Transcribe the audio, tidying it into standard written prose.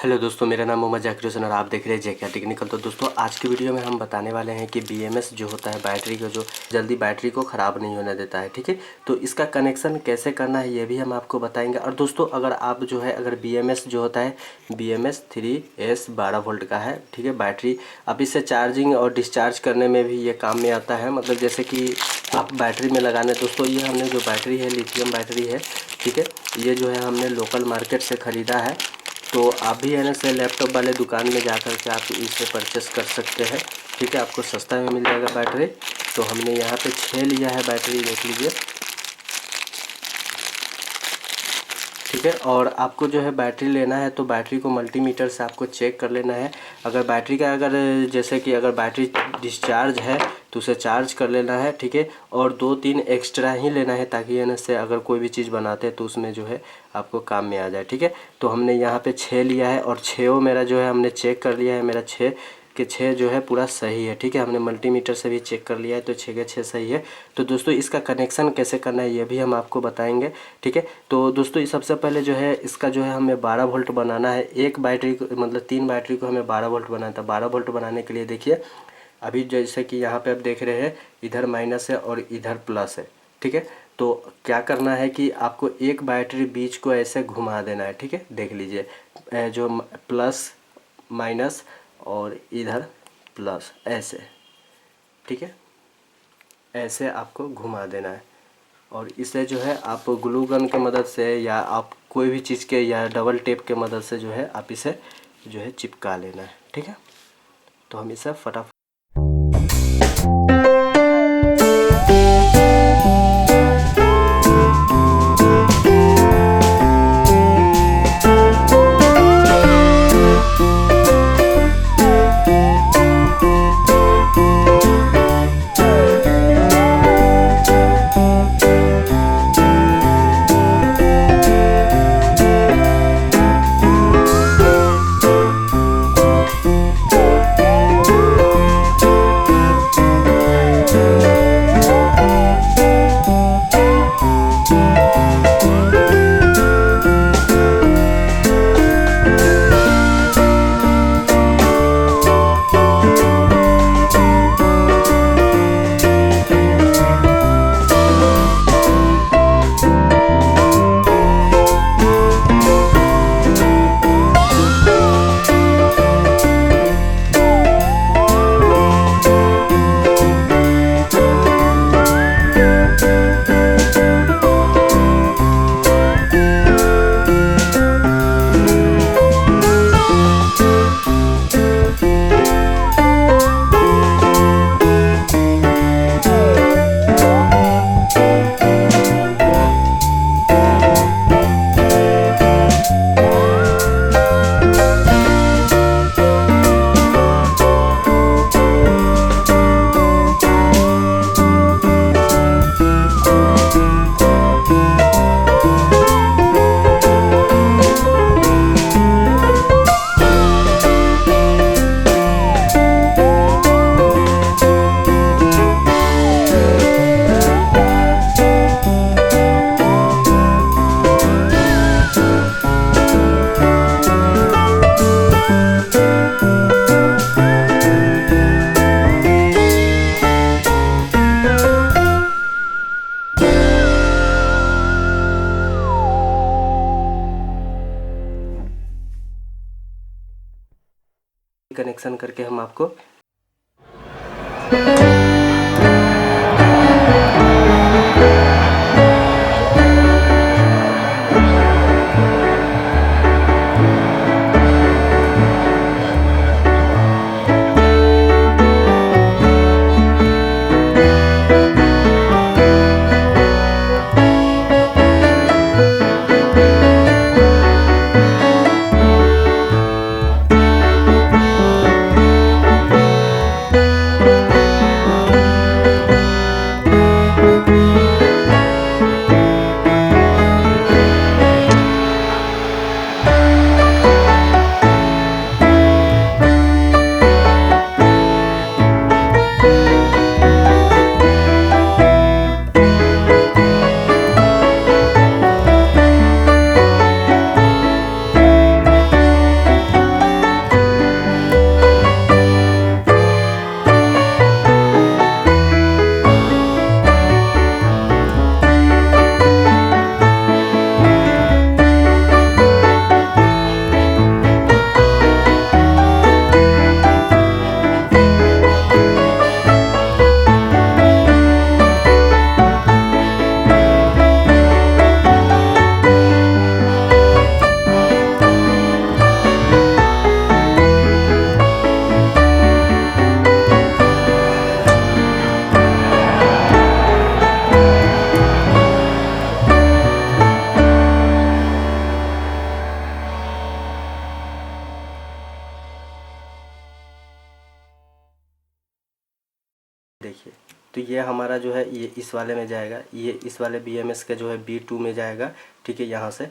Hello दोस्तों, मेरा नाम मोहम्मद जाकिर और आप देख रहे हैं जेके टेक्निकल। तो दोस्तों आज की वीडियो में हम बताने वाले हैं कि बीएमएस जो होता है बैटरी का, जो जल्दी बैटरी को ख़राब नहीं होने देता है, ठीक है। तो इसका कनेक्शन कैसे करना है ये भी हम आपको बताएंगे। और दोस्तों अगर आप जो है बीएमएस जो होता है BMS 3S 12 वोल्ट का है, ठीक है, बैटरी, अब इससे चार्जिंग और डिस्चार्ज करने में भी ये काम में आता है। मतलब जैसे कि आप बैटरी में लगाने, दोस्तों ये हमने जो बैटरी है लिथियम बैटरी है, ठीक है, ये जो है हमने लोकल मार्केट से ख़रीदा है। तो आप भी है ना से लैपटॉप वाले दुकान में जा कर के आप इसे परचेस कर सकते हैं, ठीक है, आपको सस्ता में मिल जाएगा बैटरी। तो हमने यहाँ पे 6 लिया है बैटरी, देख लीजिए, ठीक है। और आपको जो है बैटरी लेना है तो बैटरी को मल्टीमीटर से आपको चेक कर लेना है। अगर बैटरी का जैसे कि अगर बैटरी डिस्चार्ज है तो उसे चार्ज कर लेना है, ठीक है। और 2-3 एक्स्ट्रा ही लेना है ताकि है ना से अगर कोई भी चीज़ बनाते हैं तो उसमें जो है आपको काम में आ जाए, ठीक है। तो हमने यहाँ पे 6 लिया है और 6 मेरा जो है हमने चेक कर लिया है, मेरा 6 के 6 जो है पूरा सही है, ठीक है। हमने मल्टीमीटर से भी चेक कर लिया है तो 6 के 6 सही है। तो दोस्तों इसका कनेक्शन कैसे करना है ये भी हम आपको बताएंगे, ठीक है। तो दोस्तों सबसे पहले जो है इसका जो है हमें 12 वोल्ट बनाना है। एक बैटरी को मतलब 3 बैटरी को हमें 12 वोल्ट बनाना था। 12 वोल्ट बनाने के लिए देखिए अभी जैसे कि यहाँ पे आप देख रहे हैं इधर माइनस है और इधर प्लस है, ठीक है। तो क्या करना है कि आपको एक बैटरी बीच को ऐसे घुमा देना है, ठीक है। देख लीजिए जो प्लस माइनस और इधर प्लस, ऐसे, ठीक है, ऐसे आपको घुमा देना है। और इसे जो है आप ग्लू गन के मदद से या आप कोई भी चीज़ के या डबल टेप के मदद से जो है आप इसे जो है चिपका लेना है, ठीक है। तो हम इसे फटाफट कनेक्शन करके हम आपको देखिए, तो ये हमारा जो है ये इस वाले में जाएगा, ये इस वाले BMS का जो है B2 में जाएगा। ठीक है, यहाँ से